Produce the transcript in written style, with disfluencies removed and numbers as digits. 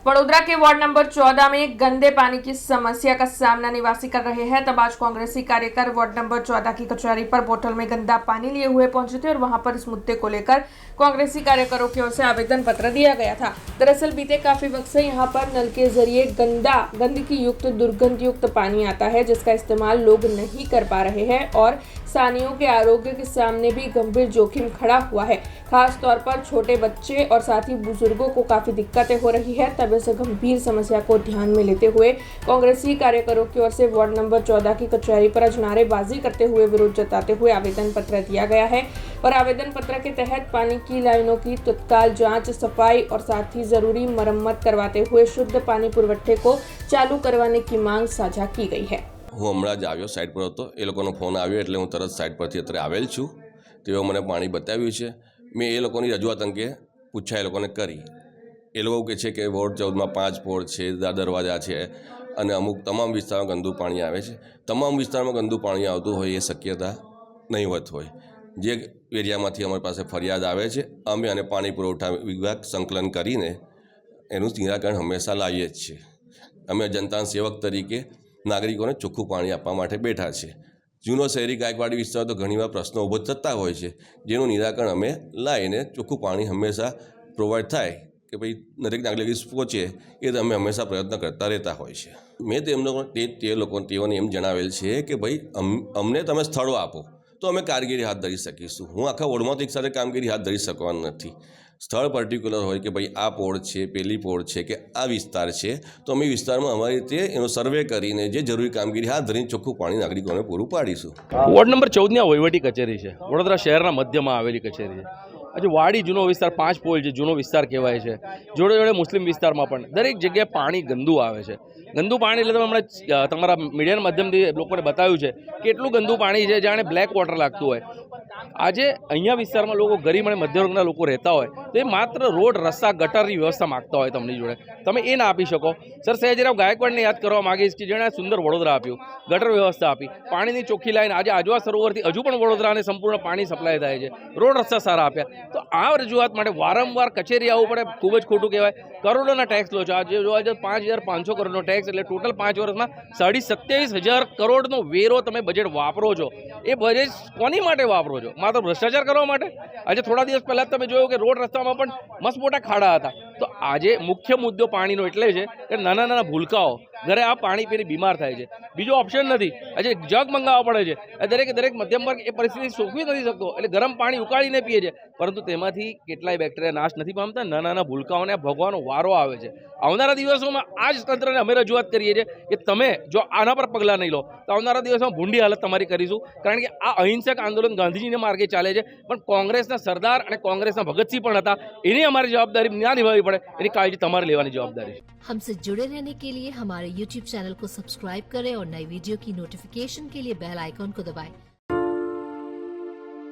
वडोदरा के ward number 14 में गंदे पानी की समस्या का सामना निवासी कर रहे हैं। तब आज कांग्रेसी कार्यकर वार्ड नंबर 14 की कचहरी पर बोतल में गंदा पानी लिए हुए पहुंचे थे और वहां पर इस मुद्दे को लेकर कांग्रेसी कार्यकरों की ओर से आवेदन पत्र दिया गया था। दरअसल बीते काफी वक्त से यहां पर नल के जरिए गंदगी युक्त दुर्गंध युक्त पानी आता है, जिसका इस्तेमाल लोग नहीं कर पा रहे हैं और स्थानीयों के आरोग्य के सामने भी गंभीर जोखिम खड़ा हुआ है। खास तौर पर छोटे बच्चे और साथ ही बुजुर्गों को काफी दिक्कतें हो रही है। तब इस गंभीर समस्या को ध्यान में लेते हुए कांग्रेसी कार्यकरों की ओर से वार्ड नंबर 14 की कचहरी पर आज नारेबाजी करते हुए विरोध जताते हुए आवेदन पत्र दिया गया है और आवेदन पत्र के तहत पानी की लाइनों की तत्काल जांच, सफाई और साथ ही जरूरी मरम्मत करवाते हुए शुद्ध पानी पुरवठे को चालू करवाने की मांग साझा की गई है। હું હમણાં જ આવ્યો, સાઇટ પર હતો, એ લોકોનો ફોન આવ્યો એટલે હું તરત સાઇટ પરથી અત્યારે આવેલ છું। તેઓ મને પાણી બતાવ્યું છે। મેં એ લોકોની રજૂઆત અંગે પૂછા એ લોકોને કરી। એ લોકો કહે છે કે વોર્ડ 14માં 5 પોળ છે, દરવાજા છે અને અમુક તમામ વિસ્તારમાં ગંદુ પાણી આવે છે। તમામ વિસ્તારમાં ગંદુ પાણી આવતું હોય એ શક્યતા નહીવત હોય। જે એરિયામાંથી અમારી પાસે ફરિયાદ આવે છે, અમે અને પાણી પુરવઠા વિભાગ સંકલન કરીને એનું નિરાકરણ હંમેશા લાવીએ જ છીએ। અમે જનતા સેવક તરીકે નાગરિકોને ચોખ્ખું પાણી આપવા માટે બેઠા છે। જૂનો શહેરી ગાયકવાડી વિસ્તાર તો ઘણીવાર પ્રશ્નો ઊભો થતા હોય છે, જેનું નિરાકરણ અમે લાવીને ચોખ્ખું પાણી હંમેશા પ્રોવાઈડ થાય કે ભાઈ દરેક નાગરિક પહોંચે એ અમે હંમેશા પ્રયત્ન કરતા રહેતા હોય છે। મેં તેઓને એમ જણાવેલ છે કે ભાઈ અમને તમે સ્થળો આપો તો અમે કામગીરી હાથ ધરી શકીશું। હું આખા વોર્ડમાંથી એક સાથે કામગીરી હાથ ધરી શકવાનું નથી। સ્થળ પર્ટિક્યુલર હોય કે ભાઈ આ પોળ છે, પેલી પોળ છે કે આ વિસ્તાર છે, તો અમે વિસ્તારમાં અમારી રીતે એનો સર્વે કરીને જે જરૂરી કામગીરી હાથ ધરીને ચોખ્ખું પાણી નાગરિકોને પૂરું પાડીશું। વોર્ડ નંબર 14ની વહીવટી કચેરી છે, વડોદરા શહેરના મધ્યમાં આવેલી કચેરી છે। આજે વાડી જૂનો વિસ્તાર 5 પોલ જે જૂનો વિસ્તાર કહેવાય છે, જોડે જોડે મુસ્લિમ વિસ્તારમાં પણ દરેક જગ્યાએ પાણી ગંદુ આવે છે। ગંદુ પાણી એટલે તમે હમણાં તમારા મીડિયાના માધ્યમથી લોકોને બતાવ્યું છે કે એટલું ગંદુ પાણી છે જાણે બ્લેક વોટર લાગતું હોય। આજે અહીંયા વિસ્તારમાં લોકો ગરીબ અને મધ્ય વર્ગના લોકો રહેતા હોય તો એ માત્ર રોડ, રસ્તા, ગટરની વ્યવસ્થા માગતા હોય તમારી જોડે, તમે એ ના આપી શકો। સર સયાજીરાવ ગાયકવાડને યાદ કરવા માગીશ કે જેણે સુંદર વડોદરા આપ્યું, ગટર વ્યવસ્થા આપી, પાણીની ચોખ્ખી લાઈન, આજે આજવા સરોવરથી હજુ પણ વડોદરાને સંપૂર્ણ પાણી સપ્લાય થાય છે, રોડ રસ્તા સારા આપ્યા। તો આ રજૂઆત માટે વારંવાર કચેરી આવવું પડે, ખૂબ જ ખોટું કહેવાય। કરોડોના ટેક્સ લો છો, આજે જોવા જાય 5,500 કરોડનો ટેક્સ એટલે ટોટલ 5 વર્ષમાં 27,500 કરોડનો વેરો તમે બજેટ વાપરો છો। એ બજેટ કોની માટે વાપરો છો? માત્ર ભ્રષ્ટાચાર કરવા માટે? આજે થોડા દિવસ પહેલાં તમે જોયું કે રોડ રસ્તામાં પણ મસ્ત મોટા ખાડા હતા। તો આજે મુખ્ય મુદ્દો પાણીનો એટલે છે કે નાના નાના ભૂલકાઓ ઘરે આ પાણી પીને બીમાર થાય છે, બીજો ઓપ્શન નથી। આજે જગ મંગાવવા પડે છે, દરેક મધ્યમ વર્ગ એ પરિસ્થિતિ સોંપવી નથી શકતો એટલે ગરમ પાણી ઉકાળીને પીએ છે, પરંતુ તેમાંથી કેટલાય બેક્ટેરિયા નાશ નથી પામતા। નાના નાના ભૂલકાઓને ભોગવાનો વારો આવે છે। આવનારા દિવસોમાં આ જ તંત્રને અમે રજૂઆત કરીએ છીએ કે તમે જો આના પર પગલાં નહીં લો તો આવનારા દિવસોમાં ભૂંડી હાલત તમારી કરીશું, કારણ કે આ અહિંસક આંદોલન ગાંધીજીને માર્ગે ચાલે છે, પણ કોંગ્રેસના સરદાર અને કોંગ્રેસના ભગતસિંહ પણ હતા, એની અમારી જવાબદારી ના નિભાવવી પડે, એની કાળજી તમારે લેવાની જવાબદારી છે। हमसे जुड़े रहने के लिए हमारे YouTube चैनल को सब्सक्राइब करें और नई वीडियो की नोटिफिकेशन के लिए बेल आइकॉन को दबाएं।